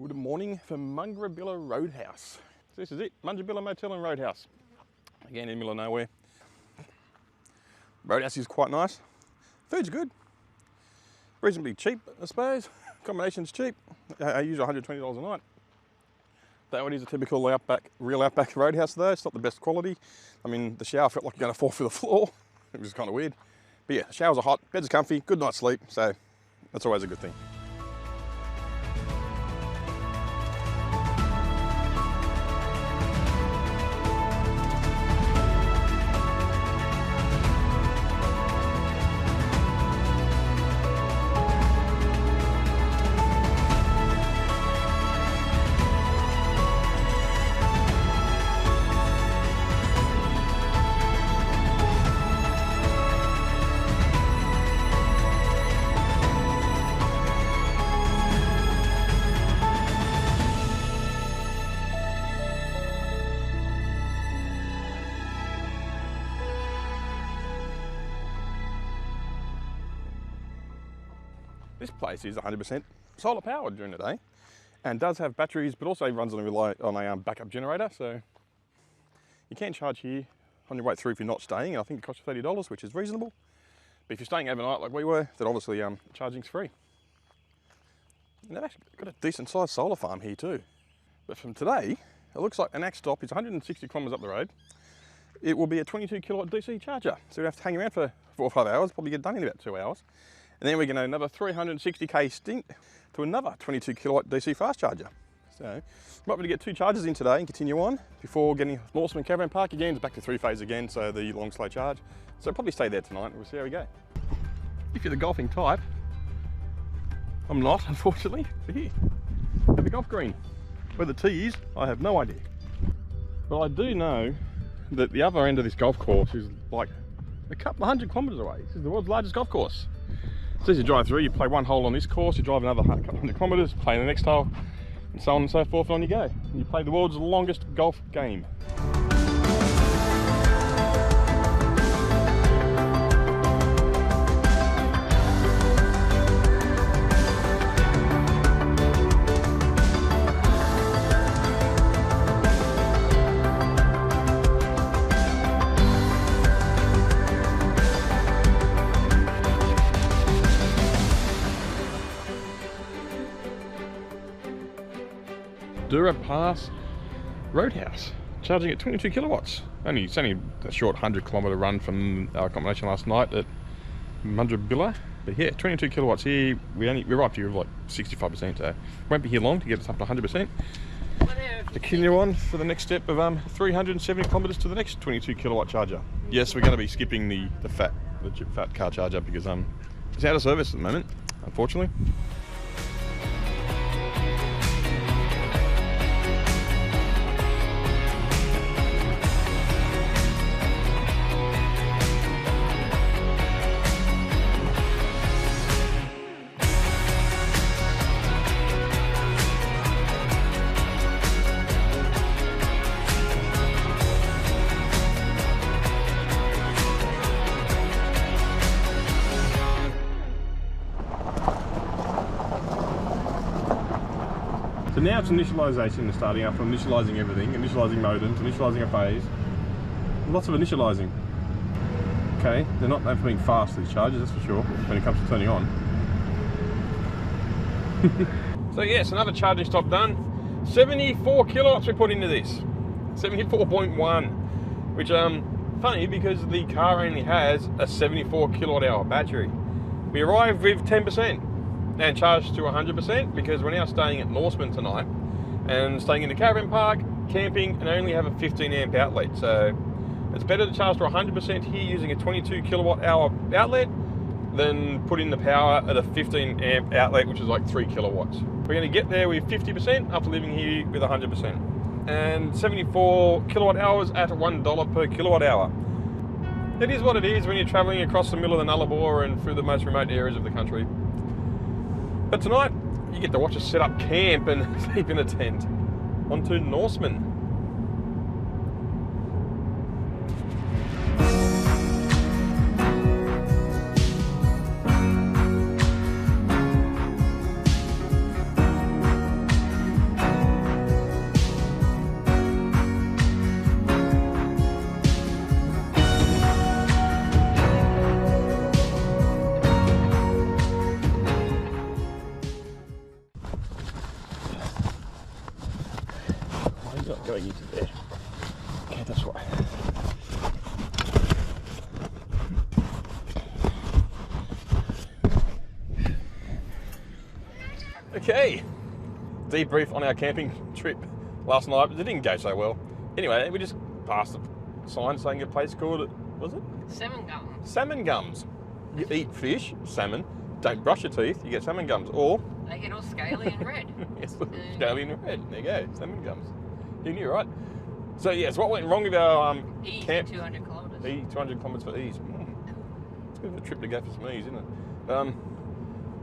Good morning from Mungrabilla Roadhouse. So this is it, Mungrabilla Motel and Roadhouse. Again, in the middle of nowhere. Roadhouse is quite nice. Food's good. Reasonably cheap, I suppose. Accommodation's cheap. I use $120 a night. That one is a typical real outback roadhouse though. It's not the best quality. I mean, the shower felt like you're going to fall through the floor. It was kind of weird. But yeah, the showers are hot, beds are comfy, good night's sleep. So that's always a good thing. This place is 100% solar powered during the day and does have batteries, but also runs on a backup generator. So you can charge here on your way through if you're not staying. I think it costs you $30, which is reasonable. But if you're staying overnight like we were, then obviously charging's free. And they've actually got a decent sized solar farm here too. But from today, it looks like the next stop is 160 kilometers up the road. It will be a 22 kilowatt DC charger. So we have to hang around for 4 or 5 hours, probably get done in about 2 hours. And then we're going to another 360k stint to another 22 kilowatt DC fast charger. So might be able to get 2 charges in today and continue on before getting Norseman Caravan Park again. It's back to 3-phase again, so the long slow charge. So probably stay there tonight and we'll see how we go. If you're the golfing type, I'm not, unfortunately. But here, at the golf green. Where the tee is, I have no idea. But I do know that the other end of this golf course is like a couple of 100 kilometres away. This is the world's largest golf course. So as you drive through, you play 1 hole on this course, you drive another couple 100 kilometres, play the next hole, and so on and so forth, and on you go. And you play the world's longest golf game. Dura Pass Roadhouse, charging at 22 kilowatts. It's only a short 100 kilometre run from our accommodation last night at Mungrabilla. But yeah, 22 kilowatts here. We're up here with like 65%, so won't be here long to get us up to 100%. To continue on for the next step of 370 kilometres to the next 22 kilowatt charger. Yes, we're going to be skipping the fat car charger because it's out of service at the moment, unfortunately. So now it's initialization and starting up from initializing everything, initializing modems, initializing a phase. Lots of initializing. Okay, they're not being fast, these chargers, that's for sure, when it comes to turning on. So yes, another charging stop done. 74 kilowatts we put into this. 74.1, which funny because the car only has a 74 kilowatt hour battery. We arrived with 10%. And charged to 100% because we're now staying at Norseman tonight and staying in the caravan park, camping, and only have a 15 amp outlet. So it's better to charge to 100% here using a 22 kilowatt hour outlet than put in the power at a 15 amp outlet, which is like 3 kilowatts. We're going to get there with 50% after living here with 100%. And 74 kilowatt hours at $1 per kilowatt hour. It is what it is when you're traveling across the middle of the Nullarbor and through the most remote areas of the country. But tonight, you get to watch us set up camp and sleep in a tent. On to Norseman. not going into there. Okay, that's right. Okay, debrief on our camping trip last night. It didn't go so well. Anyway, we just passed a sign saying a place called, was it? Salmon gums. Salmon gums. You eat fish, salmon, don't brush your teeth, you get salmon gums. Or they get all scaly and red. yes, scaly and red. There you go, salmon gums. You knew, right? So yes, what went wrong with our camp? 200 kilometres. 200 kilometres for ease. It's a bit of a trip to go for some ease, isn't it?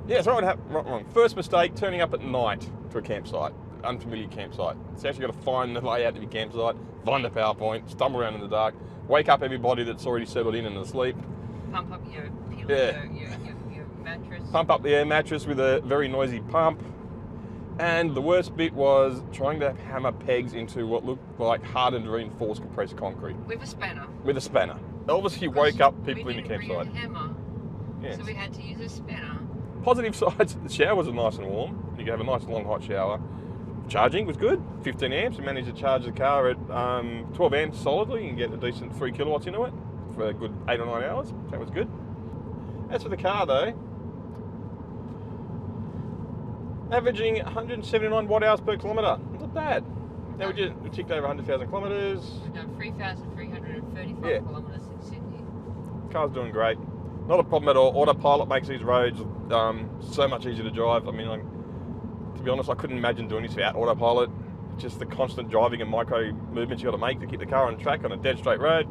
Yeah, so what went wrong? First mistake, turning up at night to a campsite, unfamiliar campsite. So you actually got to find the layout of your campsite, find the PowerPoint, stumble around in the dark, wake up everybody that's already settled in and asleep. Pump up your mattress. Pump up the air mattress with a very noisy pump. And the worst bit was trying to hammer pegs into what looked like hardened reinforced compressed concrete. With a spanner. With a spanner. Obviously woke up people in the campsite. We didn't bring a hammer, yes. So we had to use a spanner. Positive sides, the showers are nice and warm. You can have a nice long hot shower. Charging was good, 15 amps. We managed to charge the car at 12 amps solidly. You can get a decent 3 kilowatts into it for a good 8 or 9 hours. That was good. As for the car though, averaging 179 watt hours per kilometre. Not bad. Now we ticked over 100,000 kilometres. We've done 3,335 kilometres in Sydney. Car's doing great. Not a problem at all. Autopilot makes these roads so much easier to drive. I mean, to be honest, I couldn't imagine doing this without autopilot. Just the constant driving and micro movements you got to make to keep the car on track on a dead straight road.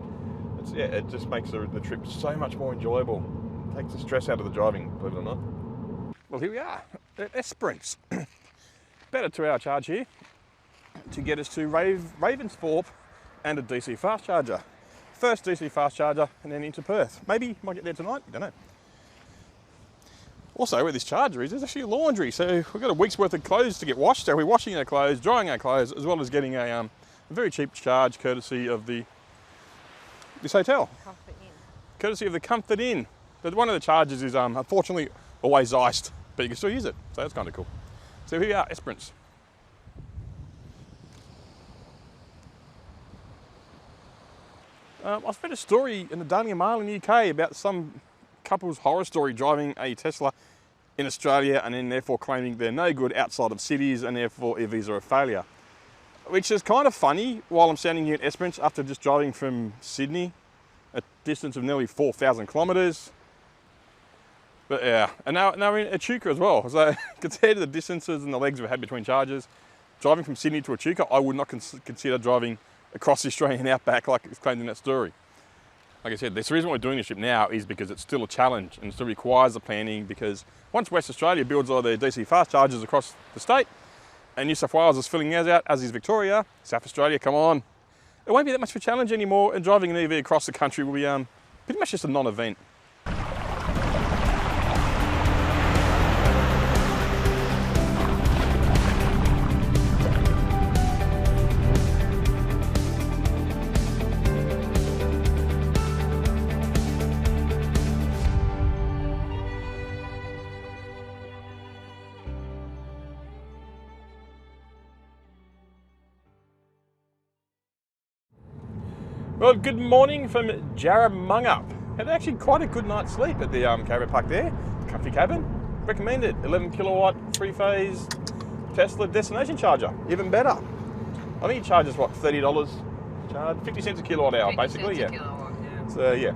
It just makes the trip so much more enjoyable. It takes the stress out of the driving, believe it or not. Well, here we are at Esperance. About a 2-hour charge here to get us to Ravensthorpe and a DC fast charger. First DC fast charger and then into Perth. Maybe might get there tonight, don't know. Also, where this charger is, there's actually a laundry. So we've got a week's worth of clothes to get washed. So we're washing our clothes, drying our clothes, as well as getting a very cheap charge courtesy of this hotel. Comfort Inn. Courtesy of the Comfort Inn. But one of the chargers is unfortunately always iced, but you can still use it. So that's kind of cool. So here we are, Esperance. I've read a story in the Daily Mail in the UK about some couple's horror story driving a Tesla in Australia and then therefore claiming they're no good outside of cities and therefore EVs are a failure. Which is kind of funny while I'm standing here at Esperance after just driving from Sydney, a distance of nearly 4,000 kilometres. But yeah, and now we're in Echuca as well. So compared to the distances and the legs we've had between charges, driving from Sydney to Echuca, I would not consider driving across the Australian outback like it's claimed in that story. Like I said, the reason we're doing this trip now is because it's still a challenge and it still requires the planning, because once West Australia builds all their DC fast chargers across the state and New South Wales is filling theirs out, as is Victoria, South Australia, come on. It won't be that much of a challenge anymore, and driving an EV across the country will be pretty much just a non-event. Well, good morning from Jarramungup. Had actually quite a good night's sleep at the caravan park there. Comfy cabin. Recommended. 11 kilowatt, 3-phase Tesla destination charger. Even better. I think it charges, what, $30 charge? 50 cents a kilowatt hour, basically. Yeah. So, yeah.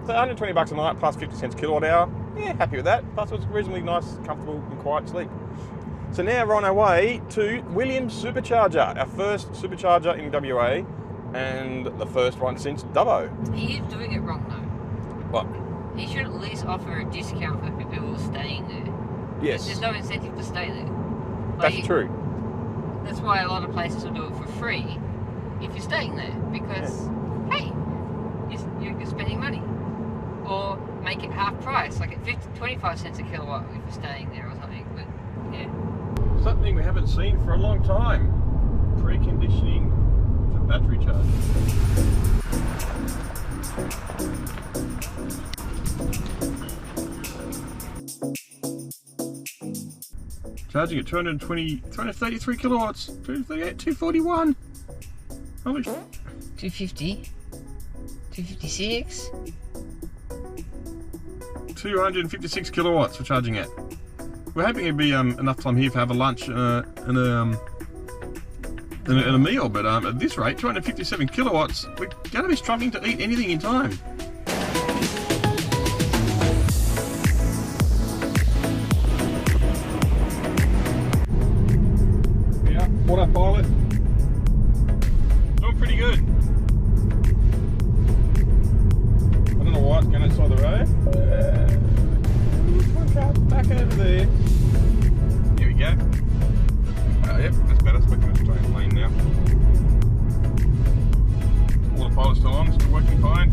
So $120 a night plus 50 cents a kilowatt hour. Yeah, happy with that. Plus it was reasonably nice, comfortable and quiet sleep. So now we're on our way to Williams Supercharger, our first supercharger in WA. And the first one since Dubbo. He is doing it wrong though. What? He should at least offer a discount for people who are staying there. Yes. There's no incentive to stay there. That's true. That's why a lot of places will do it for free if you're staying there, because hey, you're spending money. Or make it half price, like at 25 cents a kilowatt if you're staying there or something. But yeah. Something we haven't seen for a long time. Preconditioning battery charge. Charging at 233 kilowatts, 238, 241. Holy 250, 256. 256 kilowatts for charging at. We're hoping it'd be enough time here for have a lunch and a meal, but at this rate, 257 kilowatts, we're going to be struggling to eat anything in time. Yeah, autopilot. Doing pretty good. I don't know why it's going outside the road. One car back over there. Here we go. Yep, that's better. It's back in a straight lane now. Autopilot's still on, still working fine.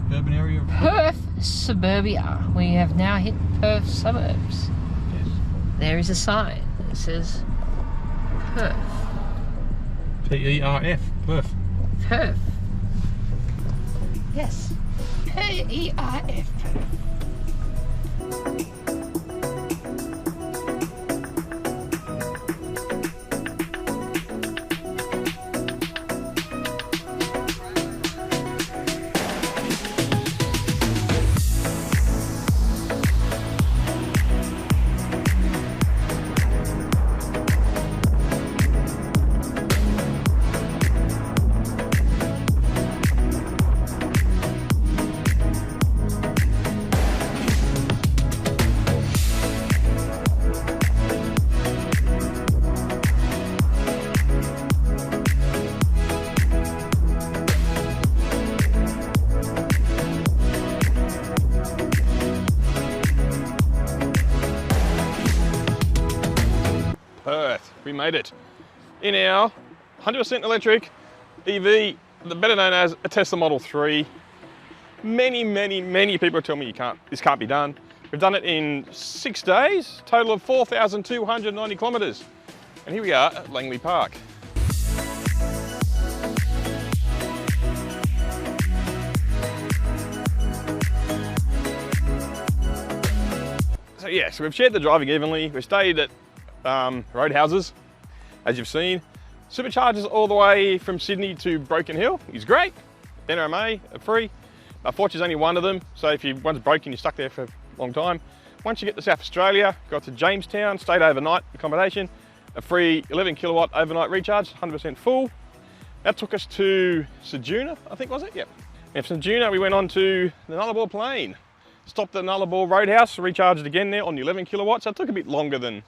The urban area of Perth suburbia. We have now hit Perth suburbs. Yes. There is a sign that says Perth. P-E-R-F, Perth. Perth. Yes. P-E-R-F. Perth, we made it. In our 100% electric EV, the better known as a Tesla Model 3. Many people tell me this can't be done. We've done it in 6 days, total of 4,290 kilometres. And here we are at Langley Park. So yeah, so we've shared the driving evenly. We've stayed at Roadhouses, as you've seen. Superchargers all the way from Sydney to Broken Hill is great. NRMA are free. Unfortunately, there's only one of them, so if one's broken, you're stuck there for a long time. Once you get to South Australia, got to Jamestown, stayed overnight accommodation, a free 11 kilowatt overnight recharge, 100% full. That took us to Ceduna, I think, was it? Yep. And from Ceduna, we went on to the Nullarbor Plain. Stopped at Nullarbor Roadhouse, recharged again there on the 11 kilowatts. That took a bit longer than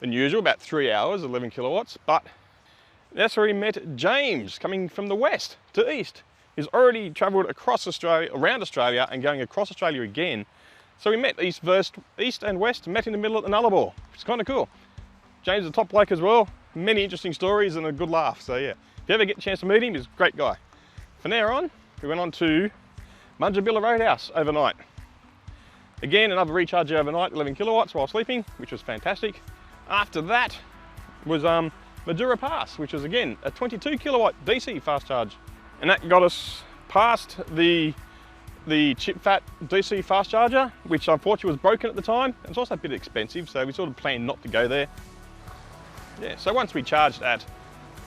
usual, about 3 hours, 11 kilowatts, but that's where we met James, coming from the west to east. He's already travelled across Australia, around Australia, and going across Australia again. So we met east and west, met in the middle at the Nullarbor, which is kind of cool. James is a top bloke as well, many interesting stories and a good laugh. So yeah, if you ever get a chance to meet him, he's a great guy. From there on, we went on to Munjabilla Roadhouse overnight. Again, another recharge overnight, 11 kilowatts while sleeping, which was fantastic. After that was Madura Pass, which was again a 22 kilowatt DC fast charge. And that got us past the chip fat DC fast charger, which unfortunately was broken at the time. It's also a bit expensive, so we sort of planned not to go there. Yeah, so once we charged at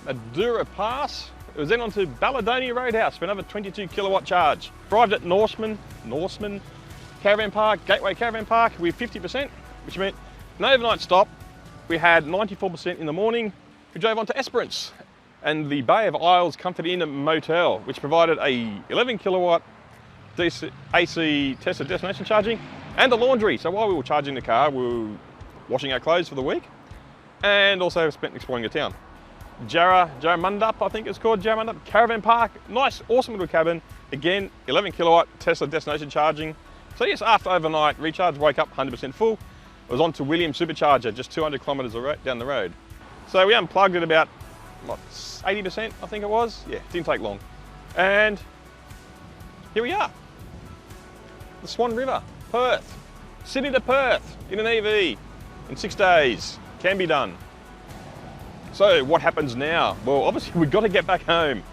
Madura Pass, it was then on to Balladonia Roadhouse for another 22 kilowatt charge. Arrived at Norseman Caravan Park, Gateway Caravan Park with 50%, which meant an overnight stop. We had 94% in the morning. We drove on to Esperance and the Bay of Isles Comfort Inn Motel, which provided a 11 kilowatt AC Tesla destination charging and a laundry. So while we were charging the car, we were washing our clothes for the week and also spent exploring the town. Jarramundup, I think it's called, Jarramundup Caravan Park. Nice, awesome little cabin. Again, 11 kilowatt Tesla destination charging. So yes, after overnight recharge, woke up 100% full. I was on to William Supercharger, just 200 kilometres down the road. So we unplugged at about, what, 80%, I think it was? Yeah, didn't take long. And here we are. The Swan River, Perth. Sydney to Perth in an EV in 6 days. Can be done. So what happens now? Well, obviously we've got to get back home.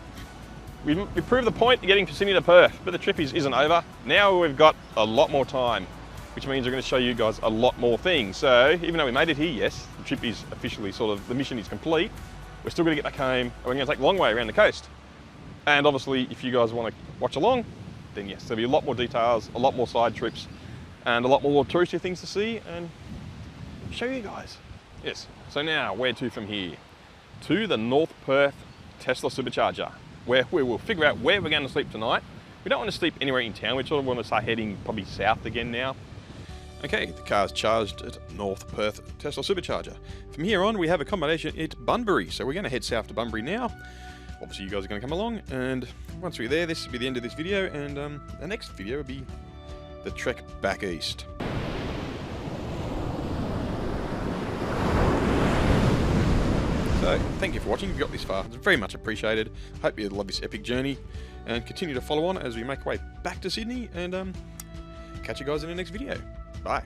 We proved the point of getting from Sydney to Perth, but the trip isn't over. Now we've got a lot more time, which means we're going to show you guys a lot more things. So even though we made it here, yes, the trip is officially the mission is complete. We're still going to get back home, and we're going to take the long way around the coast. And obviously, if you guys want to watch along, then yes, there'll be a lot more details, a lot more side trips, and a lot more touristy things to see and show you guys. Yes, so now where to from here? To the North Perth Tesla Supercharger, where we will figure out where we're going to sleep tonight. We don't want to sleep anywhere in town. We sort of want to start heading probably south again now. Okay, the car's charged at North Perth Tesla Supercharger. From here on, we have accommodation at Bunbury, so we're going to head south to Bunbury now. Obviously, you guys are going to come along, and once we're there, this will be the end of this video, and the next video will be the trek back east. So, thank you for watching. If you got this far, it's very much appreciated. Hope you love this epic journey, and continue to follow on as we make our way back to Sydney, and catch you guys in the next video. Bye.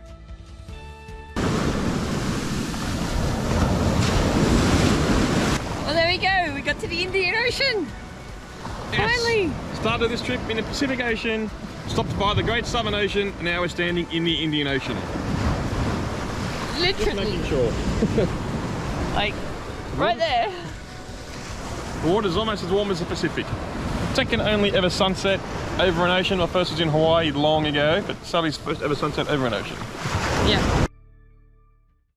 Well, there we go. We got to the Indian Ocean. Finally. Yes. Started this trip in the Pacific Ocean, stopped by the Great Southern Ocean, and now we're standing in the Indian Ocean. Literally. Just making sure. Like, right there. The water's almost as warm as the Pacific. Second only ever sunset over an ocean. My first was in Hawaii long ago, but Sally's first ever sunset over an ocean. Yeah.